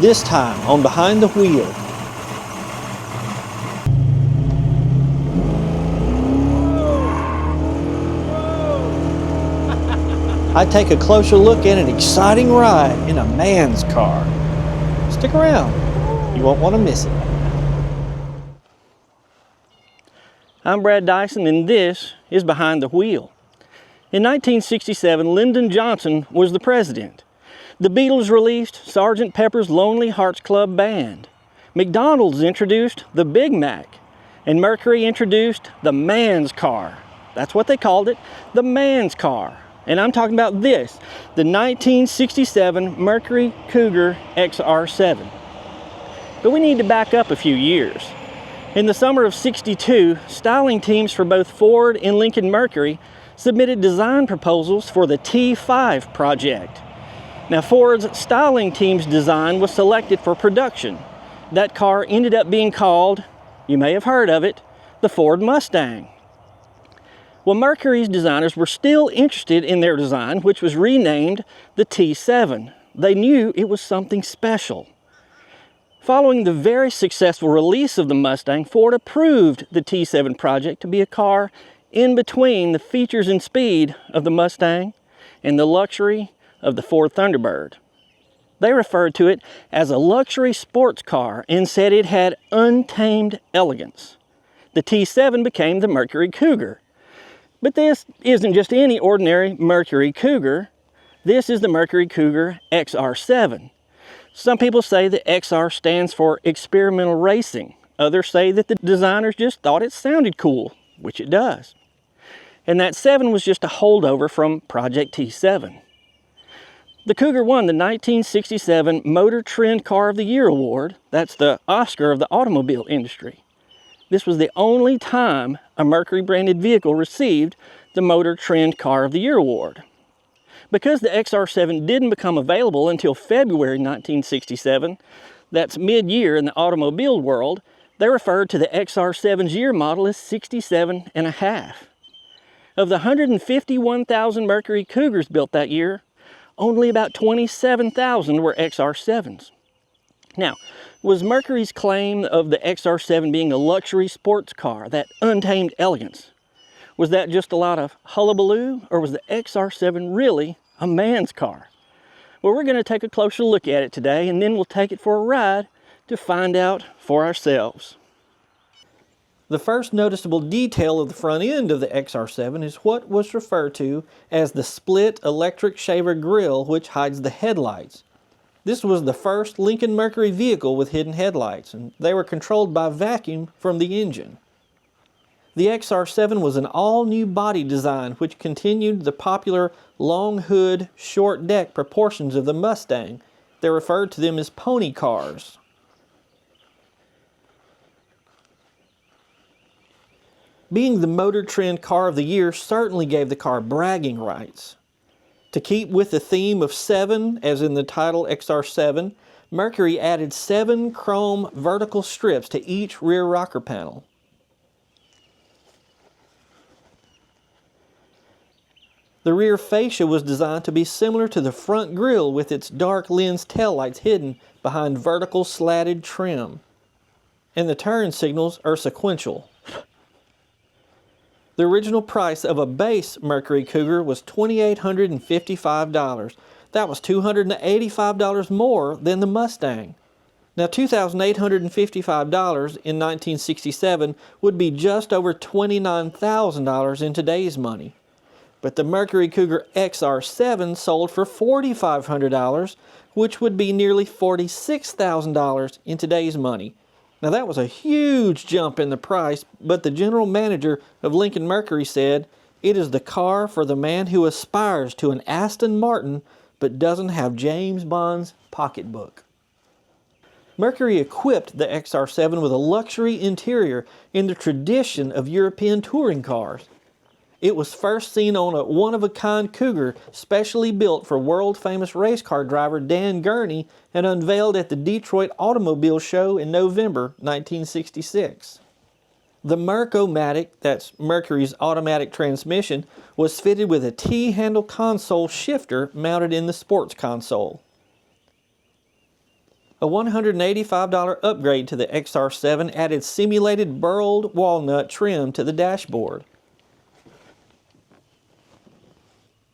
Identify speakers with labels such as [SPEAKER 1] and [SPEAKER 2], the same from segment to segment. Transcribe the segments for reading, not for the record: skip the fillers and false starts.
[SPEAKER 1] this time on Behind the Wheel. I take a closer look at an exciting ride in a man's car. Stick around, you won't want to miss it. I'm Brad Dison, and this is Behind the Wheel. In 1967, Lyndon Johnson was the president. The Beatles released Sgt. Pepper's Lonely Hearts Club Band. McDonald's introduced the Big Mac, and Mercury introduced the man's car. That's what they called it, the man's car. And I'm talking about this, the 1967 Mercury Cougar XR-7. But we need to back up a few years. In the summer of '62, styling teams for both Ford and Lincoln Mercury submitted design proposals for the T5 project. Now, Ford's styling team's design was selected for production. That car ended up being called, you may have heard of it, the Ford Mustang. Well, Mercury's designers were still interested in their design, which was renamed the T7. They knew it was something special. Following the very successful release of the Mustang, Ford approved the T7 project to be a car in between the features and speed of the Mustang and the luxury of the Ford Thunderbird. They referred to it as a luxury sports car and said it had untamed elegance. The T7 became the Mercury Cougar. But this isn't just any ordinary Mercury Cougar. This is the Mercury Cougar XR-7. Some people say the XR stands for experimental racing. Others say that the designers just thought it sounded cool, which it does. And that 7 was just a holdover from Project T7. The Cougar won the 1967 Motor Trend Car of the Year award. That's the Oscar of the automobile industry. This was the only time a Mercury branded vehicle received the Motor Trend Car of the Year award. Because the XR-7 didn't become available until February 1967, that's mid-year in the automobile world, they referred to the XR-7's year model as 67 and a half. Of the 151,000 Mercury Cougars built that year, only about 27,000 were XR-7s. Now, was Mercury's claim of the XR-7 being a luxury sports car, that untamed elegance, was that just a lot of hullabaloo, or was the XR-7 really a man's car? Well, we're going to take a closer look at it today, and then we'll take it for a ride to find out for ourselves. The first noticeable detail of the front end of the XR-7 is what was referred to as the split electric shaver grille, which hides the headlights. This was the first Lincoln Mercury vehicle with hidden headlights, and they were controlled by vacuum from the engine. The XR-7 was an all-new body design which continued the popular long hood, short deck proportions of the Mustang. They referred to them as pony cars. Being the Motor Trend Car of the Year certainly gave the car bragging rights. To keep with the theme of 7, as in the title XR-7, Mercury added 7 chrome vertical strips to each rear rocker panel. The rear fascia was designed to be similar to the front grille, with its dark lens taillights hidden behind vertical slatted trim. And the turn signals are sequential. The original price of a base Mercury Cougar was $2,855. That was $285 more than the Mustang. Now, $2,855 in 1967 would be just over $29,000 in today's money. But the Mercury Cougar XR-7 sold for $4,500, which would be nearly $46,000 in today's money. Now, that was a huge jump in the price, but the general manager of Lincoln Mercury said, "It is the car for the man who aspires to an Aston Martin but doesn't have James Bond's pocketbook." Mercury equipped the XR-7 with a luxury interior in the tradition of European touring cars. It was first seen on a one-of-a-kind Cougar specially built for world-famous race car driver Dan Gurney and unveiled at the Detroit Automobile Show in November 1966. The Merc-O-Matic, that's Mercury's automatic transmission, was fitted with a T-handle console shifter mounted in the sports console. A $185 upgrade to the XR-7 added simulated burled walnut trim to the dashboard.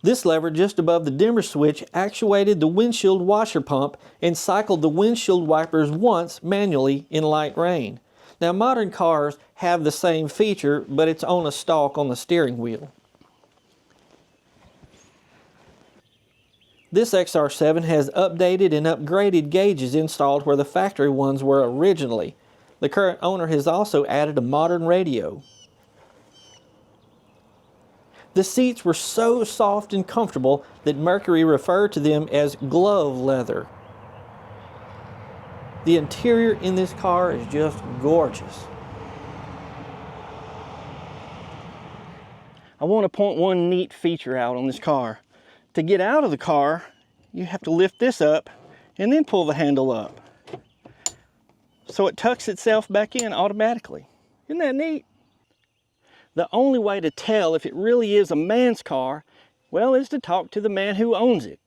[SPEAKER 1] This lever just above the dimmer switch actuated the windshield washer pump and cycled the windshield wipers once manually in light rain. Now modern cars have the same feature, but it's on a stalk on the steering wheel. This XR-7 has updated and upgraded gauges installed where the factory ones were originally. The current owner has also added a modern radio. The seats were so soft and comfortable that Mercury referred to them as glove leather. The interior in this car is just gorgeous. I want to point one neat feature out on this car. To get out of the car, you have to lift this up and then pull the handle up. So it tucks itself back in automatically. Isn't that neat? The only way to tell if it really is a man's car, well, is to talk to the man who owns it.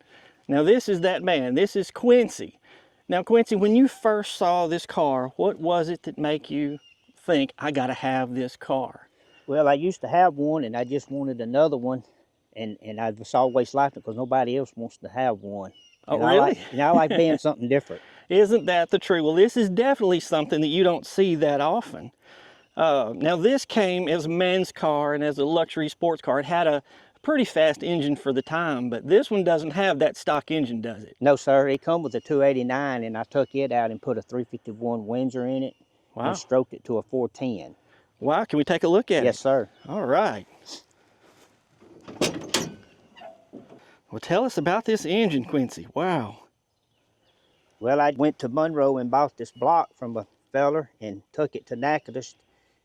[SPEAKER 1] Now this is that man. This is Quincy. Now Quincy, when you first saw this car, what was it that made you think, I gotta have this car?
[SPEAKER 2] Well, I used to have one and I just wanted another one. And I was always liked it because nobody else wants to have one.
[SPEAKER 1] Oh,
[SPEAKER 2] and
[SPEAKER 1] really?
[SPEAKER 2] I like being something different.
[SPEAKER 1] Isn't that the truth? Well, this is definitely something that you don't see that often. Now, this came as a man's car and as a luxury sports car. It had a pretty fast engine for the time, but this one doesn't have that stock engine, does it?
[SPEAKER 2] No, sir. It come with a 289, and I took it out and put a 351 Windsor in it.
[SPEAKER 1] Wow.
[SPEAKER 2] And stroked it to a 410.
[SPEAKER 1] Wow, can we take a look at it?
[SPEAKER 2] Yes, sir.
[SPEAKER 1] All right. Well, tell us about this engine, Quincy. Wow.
[SPEAKER 2] Well, I went to Monroe and bought this block from a feller and took it to Natchitoches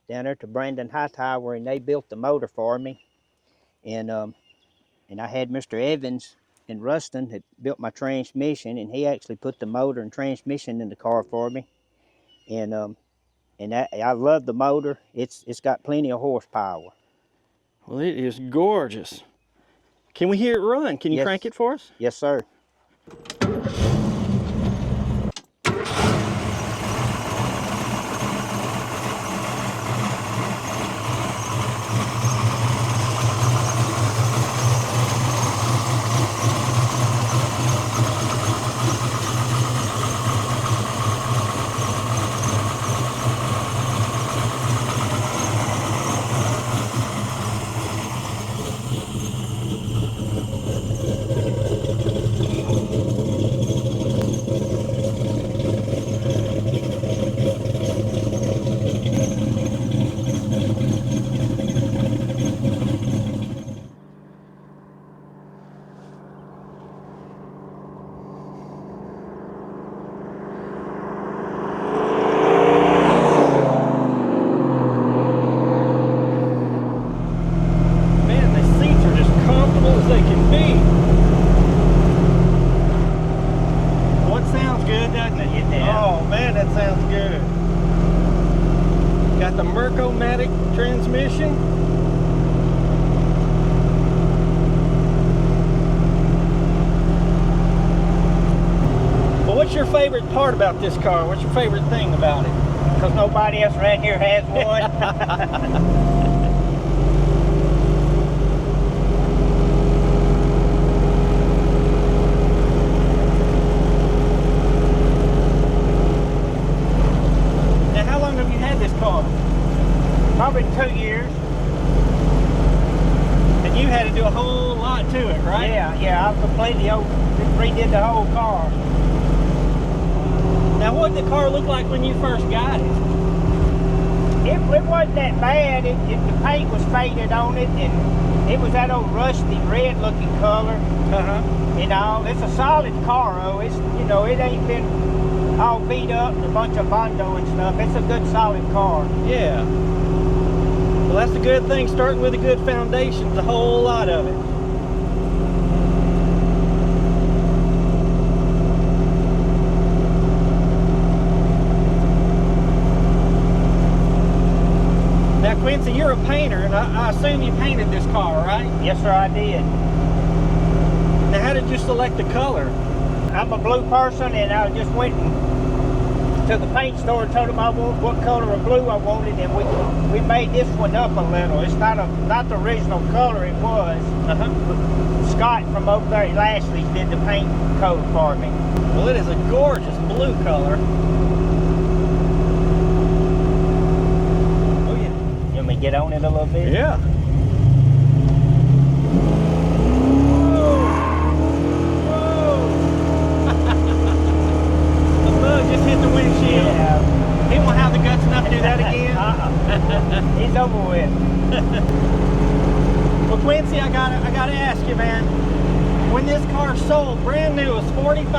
[SPEAKER 2] down there to Brandon Hightower, and they built the motor for me. And I had Mr. Evans in Ruston that built my transmission, and he actually put the motor and transmission in the car for me. And I love the motor. It's got plenty of horsepower.
[SPEAKER 1] Well, it is gorgeous. Can we hear it run? Can you crank it for us?
[SPEAKER 2] Yes, sir.
[SPEAKER 1] Got the Mercury transmission. Well, what's your favorite part about this car? What's your favorite thing about it?
[SPEAKER 2] Because nobody else around here has one. Probably 2 years.
[SPEAKER 1] And you had to do a whole lot to it, right?
[SPEAKER 2] Yeah, I completely redid the whole car.
[SPEAKER 1] Now, what did the car look like when you first got it?
[SPEAKER 2] It wasn't that bad. The paint was faded on it, and it was that old rusty red looking color. You know, it's a solid car, though. It's, you know, it ain't been all beat up and a bunch of Bondo and stuff. It's a good solid car.
[SPEAKER 1] Yeah. Well, that's the good thing, starting with a good foundation, is a whole lot of it. Now, Quincy, you're a painter, and I assume you painted this car, right?
[SPEAKER 2] Yes, sir, I did.
[SPEAKER 1] Now, how did you select the color?
[SPEAKER 2] I'm a blue person, and I just went and to the paint store and told them what color of blue I wanted, and we made this one up a little. It's not the original color it was. Scott from over there at Lashley's did the paint coat for me.
[SPEAKER 1] Well, it is a gorgeous blue color. Oh yeah.
[SPEAKER 2] You want me to get on it a little bit?
[SPEAKER 1] Yeah. Just hit the windshield.
[SPEAKER 2] Yeah.
[SPEAKER 1] He won't have the guts enough to do that again.
[SPEAKER 2] He's over with.
[SPEAKER 1] Well, Quincy, I gotta ask you, man. When this car sold, brand new, was $4,500,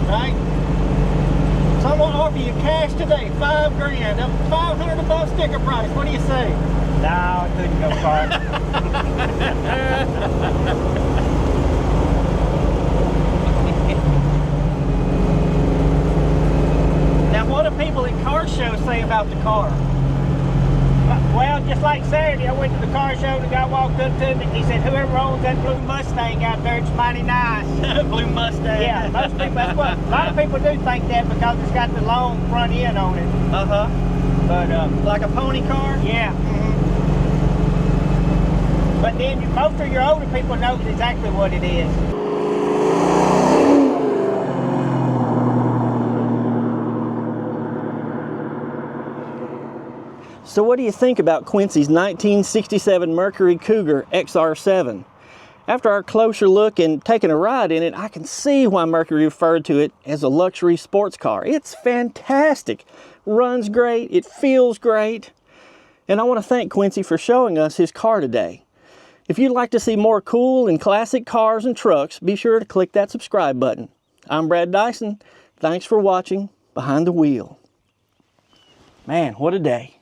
[SPEAKER 1] right? So I'm gonna offer you cash today, $5 grand, up $500 above sticker price. What do you say?
[SPEAKER 2] No, I couldn't go far.
[SPEAKER 1] Now, what do people at car shows say about the car?
[SPEAKER 2] Well, just like Saturday, I went to the car show and the guy walked up to me and he said, "Whoever owns that blue Mustang out there, it's mighty nice."
[SPEAKER 1] Blue Mustang.
[SPEAKER 2] Yeah, most people, that's what, a lot of people do think that because it's got the long front end on it. But,
[SPEAKER 1] like a pony car?
[SPEAKER 2] yeah. But then most of your older people know exactly what it is.
[SPEAKER 1] So what do you think about Quincy's 1967 Mercury Cougar XR-7? After our closer look and taking a ride in it, I can see why Mercury referred to it as a luxury sports car. It's fantastic, runs great, it feels great, and I want to thank Quincy for showing us his car today. If you'd like to see more cool and classic cars and trucks, be sure to click that subscribe button. I'm Brad Dison. Thanks for watching Behind the Wheel. Man, what a day.